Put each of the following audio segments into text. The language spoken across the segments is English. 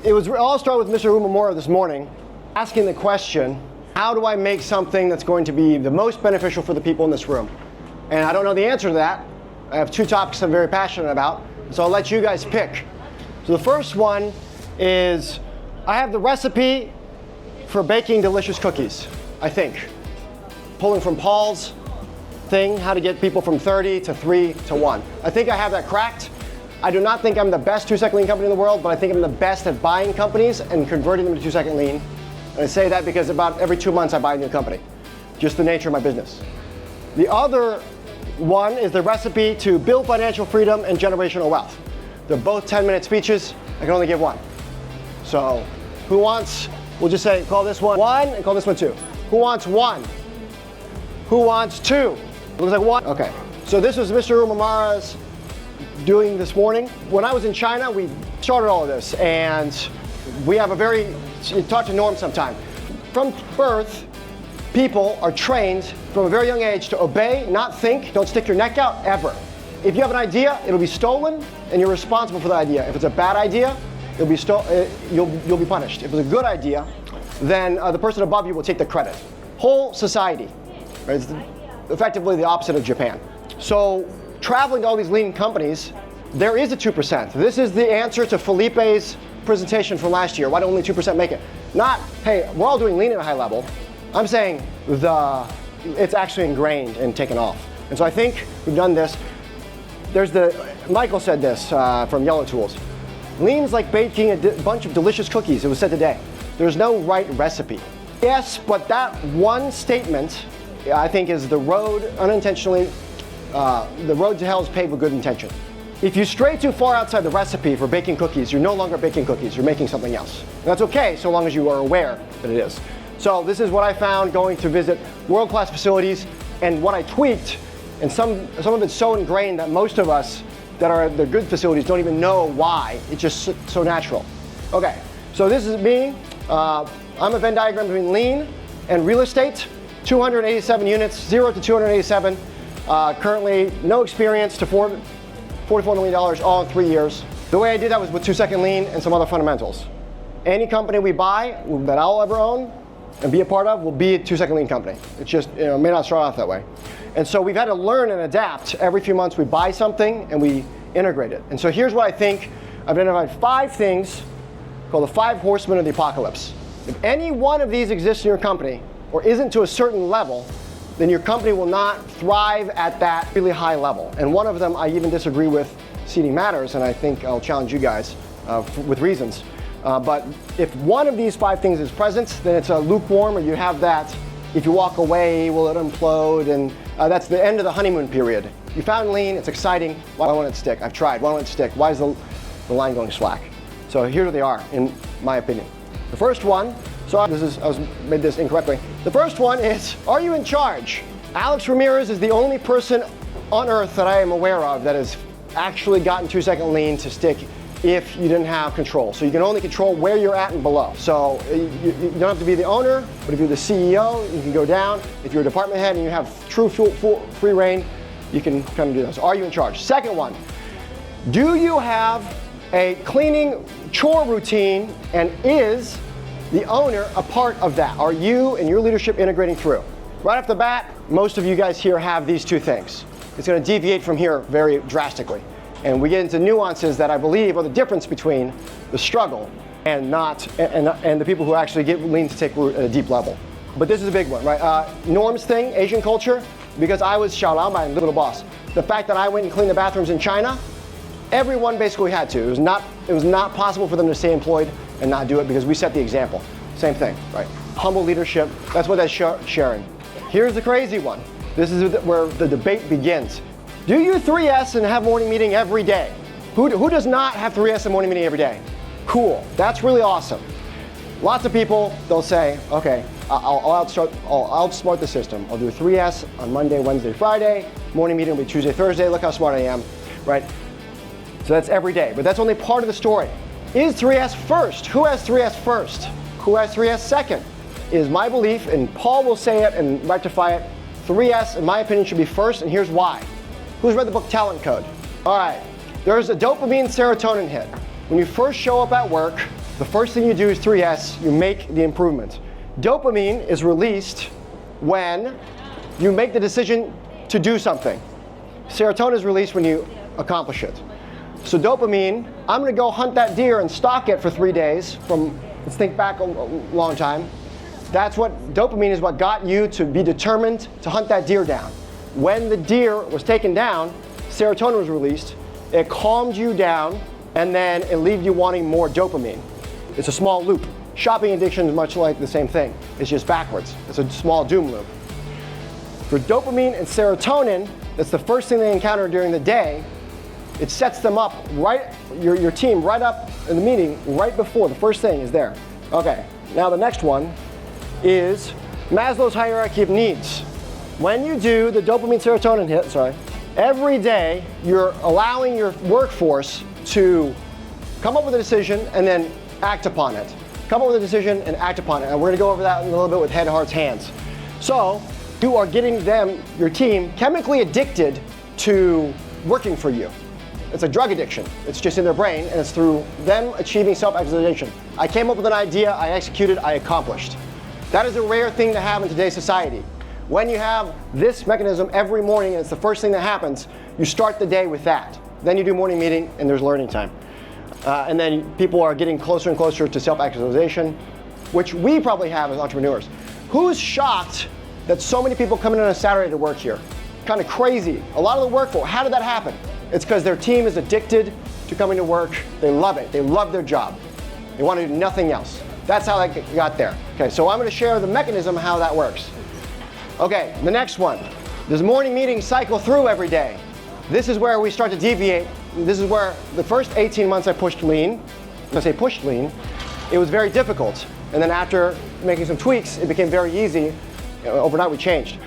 It was all started with Mr. Umamura this morning, asking the question, how do I make something that's going to be the most beneficial for the people in this room? And I don't know the answer to that. I have two topics I'm very passionate about, so I'll let you guys pick. So the first one is, I have the recipe for baking delicious cookies, I think. Pulling from Paul's thing, how to get people from 30 to 3 to 1. I think I have that cracked. I do not think I'm the best 2-second lean company in the world, but I think I'm the best at buying companies and converting them to 2-second lean. And I say that because about every 2 months I buy a new company. Just the nature of my business. The other one is the recipe to build financial freedom and generational wealth. They're both 10-minute speeches. I can only give one. So who wants, we'll just say, call this one 1 and call this one 2. Who wants 1? Who wants 2? Looks like 1. Okay. So this was Mr. Umamura's doing this morning. When I was in China, we started all of this, and we have a very, you talk to Norm sometime. From birth, people are trained from a very young age to obey, not think, don't stick your neck out, ever. If you have an idea, it'll be stolen, and you're responsible for the idea. If it's a bad idea, it'll be you'll be punished. If it's a good idea, then the person above you will take the credit. Whole society, right? It's effectively the opposite of Japan. So traveling to all these lean companies, there is a 2%. This is the answer to Felipe's presentation from last year. Why don't only 2% make it? Not, hey, we're all doing lean at a high level. I'm saying it's actually ingrained and taken off. And so I think we've done this. Michael said this from Yellow Tools. Lean's like baking a bunch of delicious cookies, it was said today. There's no right recipe. Yes, but that one statement, I think, is the road unintentionally. The road to hell is paved with good intention. If you stray too far outside the recipe for baking cookies, you're no longer baking cookies, you're making something else. And that's okay, so long as you are aware that it is. So this is what I found going to visit world-class facilities, and what I tweaked, and some of it's so ingrained that most of us that are at the good facilities don't even know why. It's just so natural. Okay, so this is me. I'm a Venn diagram between lean and real estate. 287 units, 0 to 287. Currently, no experience to $44 million, all in 3 years. The way I did that was with 2-second lean and some other fundamentals. Any company we buy that I'll ever own and be a part of will be a 2-second lean company. It's just, it may not start off that way. And so we've had to learn and adapt. Every few months we buy something and we integrate it. And so here's what I think. I've identified 5 things called the 5 horsemen of the apocalypse. If any one of these exists in your company or isn't to a certain level, then your company will not thrive at that really high level. And one of them I even disagree with, seating matters, and I think I'll challenge you guys with reasons. But if one of these 5 things is present, then it's a lukewarm, or you have that, if you walk away, will it implode? And that's the end of the honeymoon period. You found lean, it's exciting, why won't it stick? I've tried, why won't it stick? Why is the line going slack? So here's what they are, in my opinion. The first one, I made this incorrectly. The first one is, are you in charge? Alex Ramirez is the only person on earth that I am aware of that has actually gotten 2-second lean to stick if you didn't have control. So you can only control where you're at and below. So you don't have to be the owner, but if you're the CEO, you can go down. If you're a department head and you have true full free reign, you can kind of do this. Are you in charge? Second one, do you have a cleaning chore routine, and is the owner a part of that? Are you and your leadership integrating through? Right off the bat, most of you guys here have these 2 things. It's going to deviate from here very drastically. And we get into nuances that I believe are the difference between the struggle and the people who actually get lean to take root at a deep level. But this is a big one, right? Norm's thing, Asian culture, because I was Xiaolao and little boss. The fact that I went and cleaned the bathrooms in China, everyone basically had to. It was not possible for them to stay employed and not do it because we set the example. Same thing, right? Humble leadership, that's what that's sharing. Here's the crazy one. This is where the debate begins. Do you 3S and have morning meeting every day? Who does not have 3S and morning meeting every day? Cool, that's really awesome. Lots of people, they'll say, okay, I'll outsmart the system. I'll do 3S on Monday, Wednesday, Friday. Morning meeting will be Tuesday, Thursday. Look how smart I am, right? So that's every day, but that's only part of the story. Is 3S first? Who has 3S first? Who has 3S second? It is my belief, and Paul will say it and rectify it, 3S, in my opinion, should be first, and here's why. Who's read the book Talent Code? All right, there's a dopamine serotonin hit. When you first show up at work, The first thing you do is 3S, you make the improvement. Dopamine is released when you make the decision to do something. Serotonin is released when you accomplish it. So dopamine, I'm gonna go hunt that deer and stalk it for 3 days let's think back a long time. That's what, dopamine is what got you to be determined to hunt that deer down. When the deer was taken down, serotonin was released, it calmed you down, and then it leaves you wanting more dopamine. It's a small loop. Shopping addiction is much like the same thing. It's just backwards. It's a small doom loop. For dopamine and serotonin, that's the first thing they encounter during the day. It sets them up right, your team right up in the meeting right before the first thing is there. Okay, now the next one is Maslow's hierarchy of needs. When you do the dopamine serotonin hit, every day you're allowing your workforce to come up with a decision and then act upon it. Come up with a decision and act upon it. And we're gonna go over that in a little bit with head, hearts, hands. So you are getting them, your team, chemically addicted to working for you. It's a drug addiction. It's just in their brain, and it's through them achieving self-actualization. I came up with an idea, I executed, I accomplished. That is a rare thing to have in today's society. When you have this mechanism every morning and it's the first thing that happens, you start the day with that. Then you do morning meeting and there's learning time. And then people are getting closer and closer to self-actualization, which we probably have as entrepreneurs. Who's shocked that so many people come in on a Saturday to work here? Kind of crazy. A lot of the workforce, how did that happen? It's because their team is addicted to coming to work. They love it. They love their job. They want to do nothing else. That's how they got there. Okay, so I'm going to share the mechanism how that works. Okay, the next one. Does morning meetings cycle through every day? This is where we start to deviate. This is where the first 18 months I pushed lean. When I say pushed lean, it was very difficult. And then after making some tweaks, it became very easy. Overnight we changed.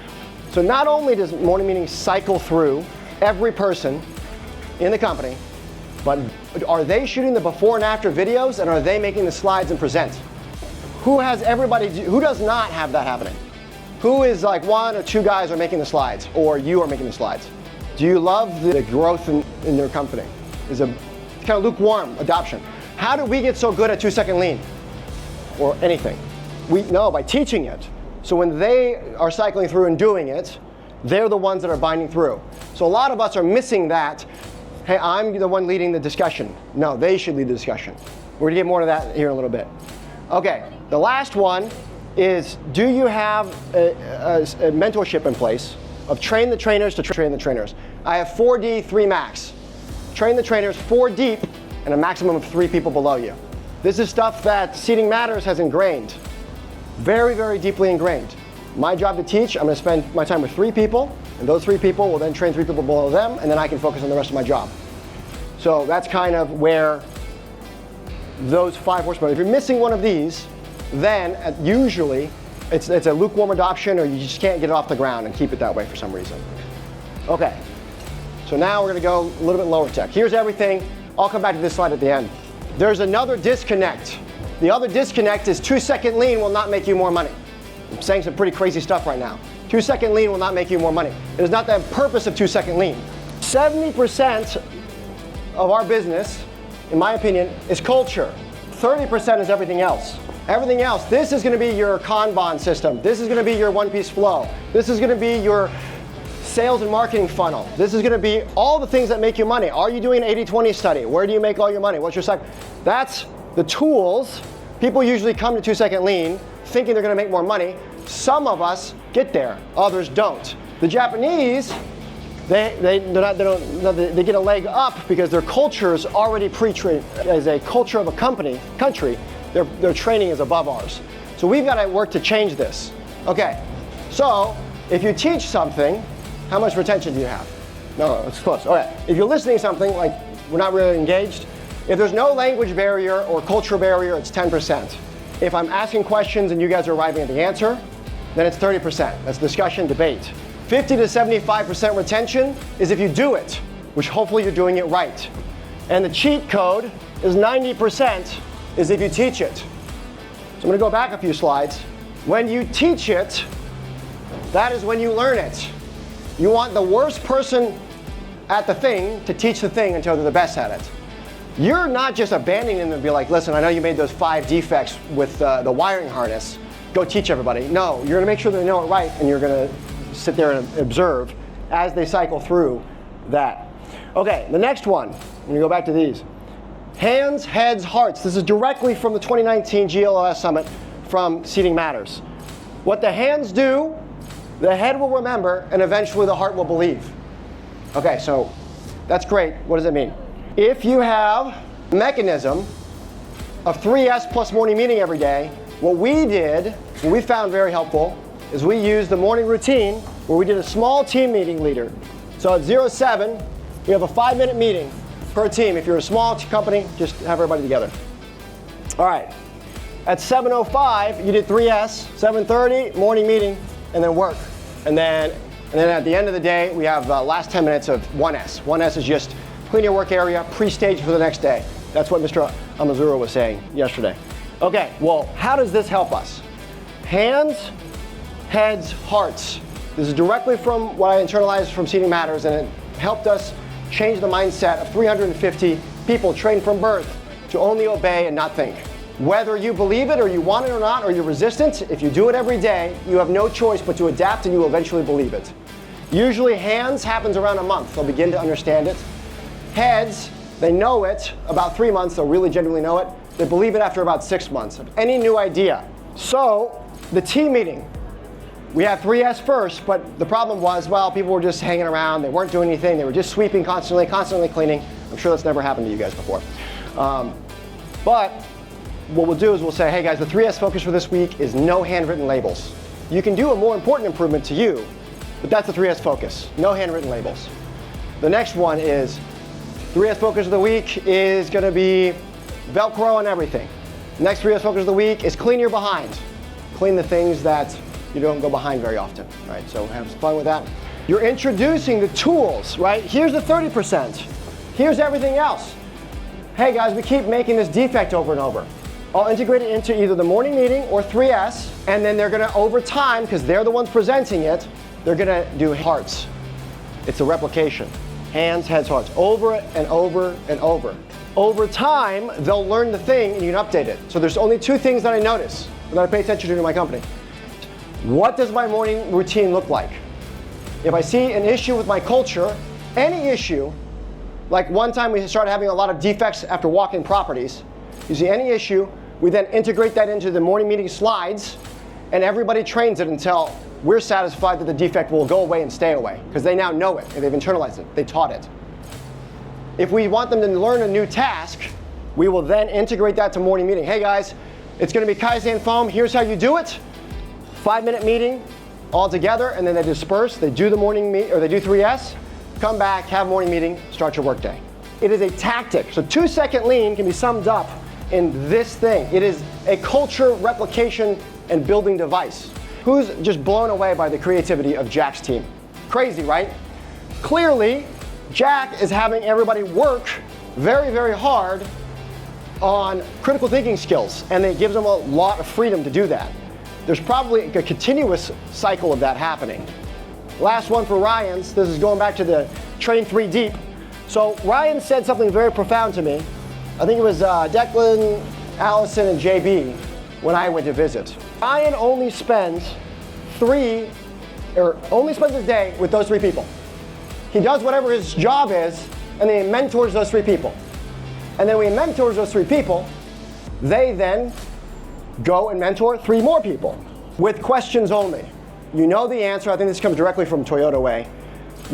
So not only does morning meetings cycle through every person in the company, but are they shooting the before and after videos, and are they making the slides and present? Who does not have that happening? Who is like 1 or 2 guys are making the slides, or you are making the slides? Do you love the growth in your company? It's kind of lukewarm adoption. How did we get so good at 2-second lean or anything? We know by teaching it. So when they are cycling through and doing it, they're the ones that are binding through. So a lot of us are missing that. Hey, I'm the one leading the discussion. No, they should lead the discussion. We're gonna get more to that here in a little bit. Okay, the last one is, do you have a mentorship in place of train the trainers to train the trainers? I have 4D, 3 max. Train the trainers 4 deep and a maximum of 3 people below you. This is stuff that Seating Matters has ingrained. Very, very deeply ingrained. My job to teach, I'm gonna spend my time with 3 people, and those 3 people will then train 3 people below them, and then I can focus on the rest of my job. So that's kind of where those 5 horsemen, if you're missing one of these, then usually it's a lukewarm adoption, or you just can't get it off the ground and keep it that way for some reason. Okay, so now we're gonna go a little bit lower tech. Here's everything. I'll come back to this slide at the end. There's another disconnect. The other disconnect is 2-second lean will not make you more money. I'm saying some pretty crazy stuff right now. 2-second lean will not make you more money. It is not the purpose of 2-second lean. 70% of our business, in my opinion, is culture. 30% is everything else. Everything else, this is gonna be your Kanban system. This is gonna be your one-piece flow. This is gonna be your sales and marketing funnel. This is gonna be all the things that make you money. Are you doing an 80-20 study? Where do you make all your money? What's your cycle? That's the tools. People usually come to 2-second lean thinking they're gonna make more money. Some of us get there, others don't. The Japanese, they get a leg up because their culture is already pre-trained. As a culture of a country, their training is above ours. So we've got to work to change this. Okay, so if you teach something, how much retention do you have? No, it's close. All right, if you're listening to something like we're not really engaged, if there's no language barrier or cultural barrier, it's 10%. If I'm asking questions and you guys are arriving at the answer, then it's 30%. That's discussion, debate. 50 to 75% retention is if you do it, which hopefully you're doing it right. And the cheat code is 90% is if you teach it. So I'm gonna go back a few slides. When you teach it, that is when you learn it. You want the worst person at the thing to teach the thing until they're the best at it. you're not just abandoning them and be like, listen, I know you made those 5 defects with the wiring harness. Go teach everybody. No, you're going to make sure they know it right, and you're going to sit there and observe as they cycle through that. Okay, the next one. I'm going to go back to these. Hands, heads, hearts. This is directly from the 2019 GLOS Summit from Seating Matters. What the hands do, the head will remember, and eventually the heart will believe. Okay, so that's great. What does it mean? If you have a mechanism of 3S plus morning meeting every day, what we found very helpful, is we used the morning routine where we did a small team meeting leader. So at 07, we have a 5-minute meeting per team. If you're a small company, just have everybody together. All right. At 7:05, you did 3S. 7:30, morning meeting, and then work. And then at the end of the day, we have last 10 minutes of 1S. 1S is just clean your work area, pre-stage for the next day. That's what Mr. Amazura was saying yesterday. Okay, well, how does this help us? Hands, heads, hearts. This is directly from what I internalized from Seating Matters, and it helped us change the mindset of 350 people trained from birth to only obey and not think. Whether you believe it or you want it or not, or you're resistant, if you do it every day, you have no choice but to adapt and you will eventually believe it. Usually hands happens around a month. They'll begin to understand it. Heads, they know it about 3 months. They'll really genuinely know it. They believe it after about 6 months. Any new idea. So the team meeting. We had 3S first, but the problem was, well, people were just hanging around. They weren't doing anything. They were just sweeping constantly cleaning. I'm sure that's never happened to you guys before. But what we'll do is we'll say, hey guys, the 3S focus for this week is no handwritten labels. You can do a more important improvement to you, but that's the 3S focus, no handwritten labels. The next one is 3S focus of the week is going to be Velcro on everything. Next 3S focus of the week is clean your behind. Clean the things that you don't go behind very often, right? So have some fun with that. You're introducing the tools, right? Here's the 30%. Here's everything else. Hey guys, we keep making this defect over and over. I'll integrate it into either the morning meeting or 3S, and then they're gonna, over time, because they're the ones presenting it, they're gonna do hearts. It's a replication. Hands, heads, hearts, over and over and over. Over time, they'll learn the thing and you can update it. So there's only 2 things that I notice that I pay attention to in my company. What does my morning routine look like? If I see an issue with my culture, any issue, like one time we started having a lot of defects after walk-in properties, you see any issue, we then integrate that into the morning meeting slides, and everybody trains it until we're satisfied that the defect will go away and stay away, because they now know it, and they've internalized it, they taught it. If we want them to learn a new task, we will then integrate that to morning meeting. Hey guys, it's gonna be Kaizen foam, here's how you do it. 5-minute meeting all together, and then they disperse, they do the morning meet, or they do 3S, come back, have morning meeting, start your workday. It is a tactic. So 2-second lean can be summed up in this thing. It is a culture replication and building device. Who's just blown away by the creativity of Jack's team? Crazy, right? Clearly, Jack is having everybody work very, very hard on critical thinking skills, and it gives them a lot of freedom to do that. There's probably a continuous cycle of that happening. Last one for Ryan's, this is going back to the train 3 deep. So Ryan said something very profound to me. I think it was Declan, Allison, and JB when I went to visit. Ryan only spends his day with those 3 people. He does whatever his job is, and then he mentors those 3 people. And then when he mentors those 3 people, they then go and mentor 3 more people with questions only. You know the answer. I think this comes directly from Toyota Way.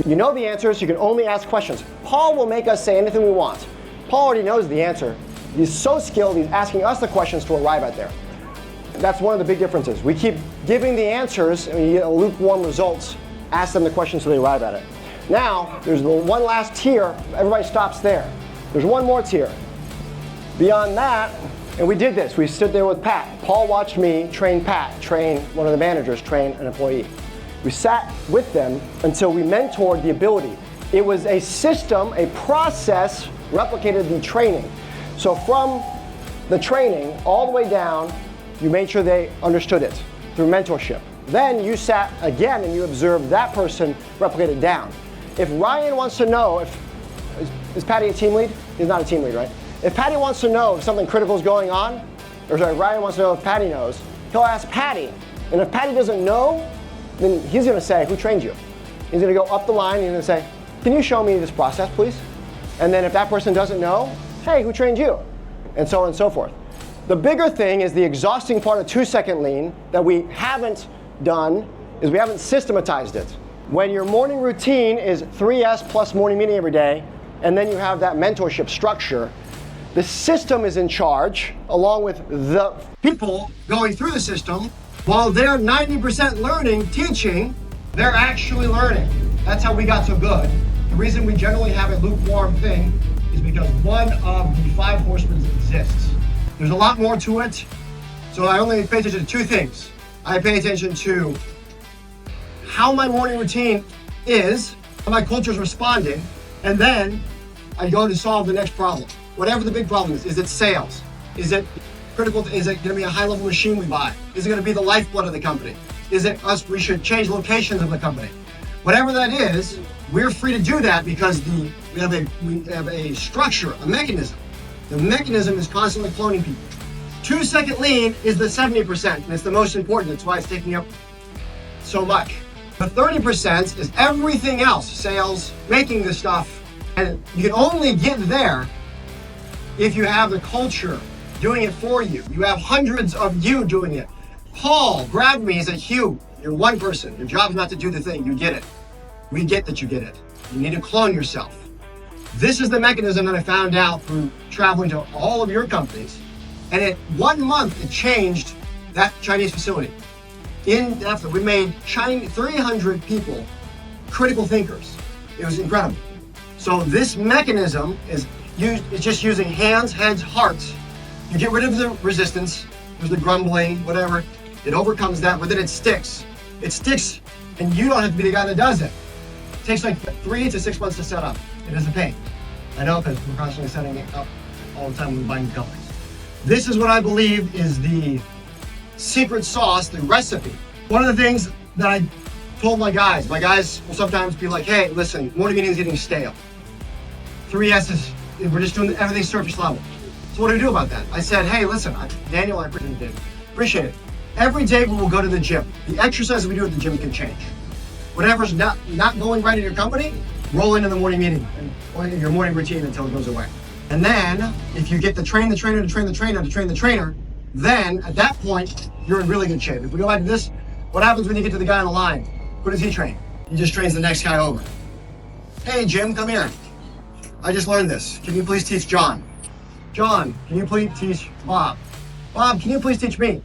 You know the answers, you can only ask questions. Paul will make us say anything we want. Paul already knows the answer. He's so skilled, he's asking us the questions to arrive at there. That's one of the big differences. We keep giving the answers and you get lukewarm results. Ask them the questions so they arrive at it. Now, there's the one last tier. Everybody stops there. There's one more tier. Beyond that, and we did this. We stood there with Pat. Paul watched me train Pat, train one of the managers, train an employee. We sat with them until we mentored the ability. It was a system, a process, replicated the training. So from the training all the way down, you made sure they understood it through mentorship. Then you sat again and you observed that person replicate it down. If Ryan wants to know, is Patty a team lead? He's not a team lead, right? If Patty wants to know if something critical is going on, or sorry, Ryan wants to know if Patty knows, he'll ask Patty. And if Patty doesn't know, then he's going to say, who trained you? He's going to go up the line and he's going to say, can you show me this process, please? And then if that person doesn't know, hey, who trained you? And so on and so forth. The bigger thing is the exhausting part of 2-second lean that we haven't done is we haven't systematized it. When your morning routine is 3S plus morning meeting every day, and then you have that mentorship structure, the system is in charge, along with the people going through the system. While they're 90% learning, teaching, they're actually learning. That's how we got so good. The reason we generally have a lukewarm thing is because one of the 5 horsemen exists. There's a lot more to it, so I only pay attention to 2 things. I pay attention to how my morning routine is, how my culture is responding, and then I go to solve the next problem. Whatever the big problem is it sales? Is it critical? Is it going to be a high-level machine we buy? Is it going to be the lifeblood of the company? Is it us? We should change locations of the company. Whatever that is, we're free to do that because we have a structure, a mechanism. The mechanism is constantly cloning people. 2-second lean is the 70%, and it's the most important. That's why it's taking up so much. The 30% is everything else, sales, making this stuff, and you can only get there if you have the culture doing it for you. You have hundreds of you doing it. Paul grabbed me and said, Hugh, you're one person. Your job's not to do the thing. You get it. We get that you get it. You need to clone yourself. This is the mechanism that I found out through traveling to all of your companies. And in 1 month, it changed that Chinese facility. After we made 300 people critical thinkers. It was incredible. So this mechanism is just using hands, heads, hearts. You get rid of the resistance, there's the grumbling, whatever. It overcomes that, but then it sticks. It sticks, and you don't have to be the guy that does it. It takes like 3 to 6 months to set up. It is a pain. I know, because we're constantly setting it up all the time when we're buying companies. This is what I believe is the secret sauce, the recipe. One of the things that I told my guys will sometimes be like, hey, listen, morning meeting is getting stale. 3S's, we're just doing everything surface level. So what do we do about that? I said, hey, listen, Daniel, I appreciate it. Every day we will go to the gym. The exercise we do at the gym can change. Whatever's not going right in your company, roll into the morning meeting and your morning routine until it goes away. And then if you get to train the trainer to train the trainer to train the trainer, then at that point, you're in really good shape. If we go back to this, what happens when you get to the guy on the line? Who does he train? He just trains the next guy over. Hey, Jim, come here. I just learned this. Can you please teach John? John, can you please teach Bob? Bob, can you please teach me?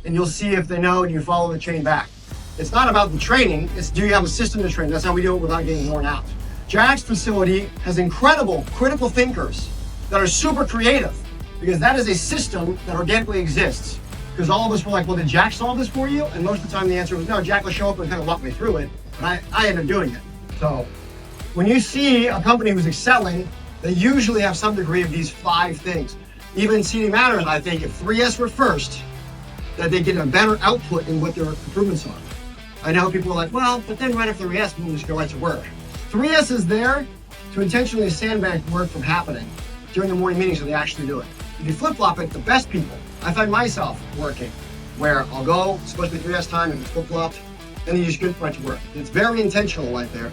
And you'll see if they know and you follow the chain back. It's not about the training, it's do you have a system to train? That's how we do it without getting worn out. Jack's facility has incredible critical thinkers that are super creative because that is a system that organically exists. Because all of us were like, well, did Jack solve this for you? And most of the time the answer was no, Jack will show up and kind of walk me through it, but I ended up doing it. So when you see a company who's excelling, they usually have some degree of these 5 things. Even Seating Matters, I think if 3S were first, that they get a better output in what their improvements are. I know people are like, well, but then right after 3S, we'll just go right to work. 3S is there to intentionally sandbag work from happening during the morning meetings so they actually do it. If you flip-flop it, the best people, I find myself working where I'll go, it's supposed to be 3S time, and it's flip-flopped, and you just get right to work. It's very intentional right there.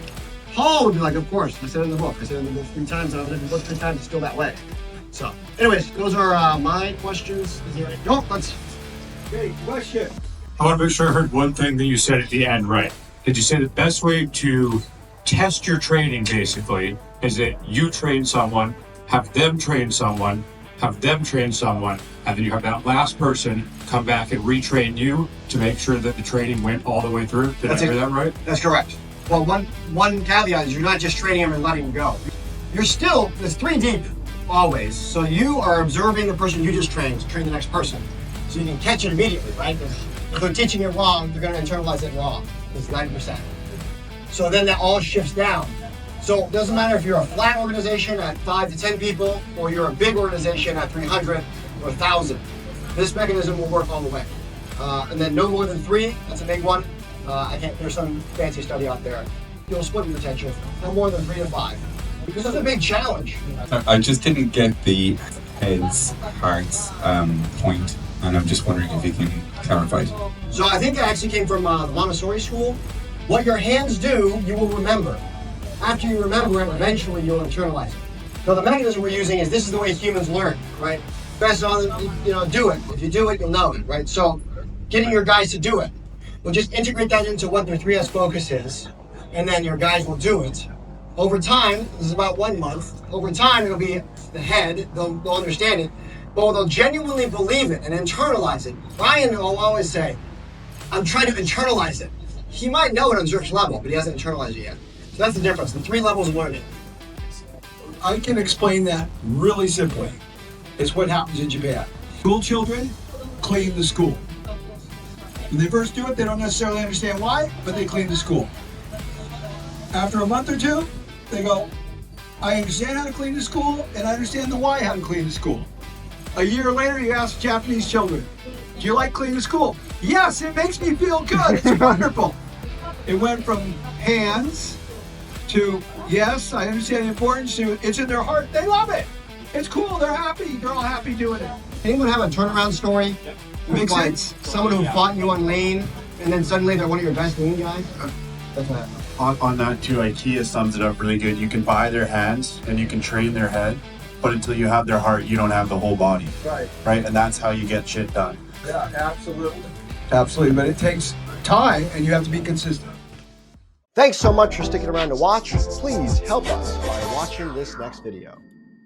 Paul would be like, of course, I said it in the book. I said it in the book 3 times, and I've lived in the book 3 times, it's still that way. So, anyways, those are my questions. Is there any? No, let's. Okay, question. I want to make sure I heard one thing that you said at the end right. Did you say the best way to test your training, basically, is that you train someone, have them train someone, have them train someone, and then you have that last person come back and retrain you to make sure that the training went all the way through? Did I hear that right? That's correct. Well, one caveat is you're not just training them and letting them go. You're still, it's 3 deep always. So you are observing the person you just trained to train the next person. So you can catch it immediately, right? Because if they're teaching it wrong, they're going to internalize it wrong. It's 90%. So then that all shifts down. So it doesn't matter if you're a flat organization at 5 to 10 people, or you're a big organization at 300 or 1,000. This mechanism will work all the way. And then no more than 3, that's a big one. There's some fancy study out there. You'll split your attention, no more than 3 to 5. This is a big challenge. I just didn't get the heads, hearts point, and I'm just wondering if you can clarify it. So I think it actually came from the Montessori school. What your hands do, you will remember. After you remember it, eventually you'll internalize it. So the mechanism we're using is this is the way humans learn, right? Best on, do it. If you do it, you'll know it, right? So getting your guys to do it. We'll just integrate that into what their 3S focus is, and then your guys will do it. Over time, this is about 1 month, over time it'll be the head, they'll understand it, but they'll genuinely believe it and internalize it. Ryan will always say, I'm trying to internalize it. He might know it on Zerk's level, but he hasn't internalized it yet. So that's the difference, the 3 levels of learning. I can explain that really simply. It's what happens in Japan. School children clean the school. When they first do it, they don't necessarily understand why, but they clean the school. After a month or two, they go, I understand how to clean the school, and I understand the why how to clean the school. A year later, you ask Japanese children, do you like cleaning the school? Yes, it makes me feel good. It's wonderful. It went from hands to, yes, I understand the importance, to it's in their heart. They love it. It's cool. They're happy. They're all happy doing it. Anyone have a turnaround story? Makes Like sense. someone who fought you on lane, and then suddenly they're one of your best lean guys? That's what happened. On that too, IKEA sums it up really good. You can buy their hands and you can train their head, but until you have their heart, you don't have the whole body. Right? And that's how you get shit done. Yeah, absolutely. Absolutely, but it takes time, and you have to be consistent. Thanks so much for sticking around to watch. Please help us by watching this next video.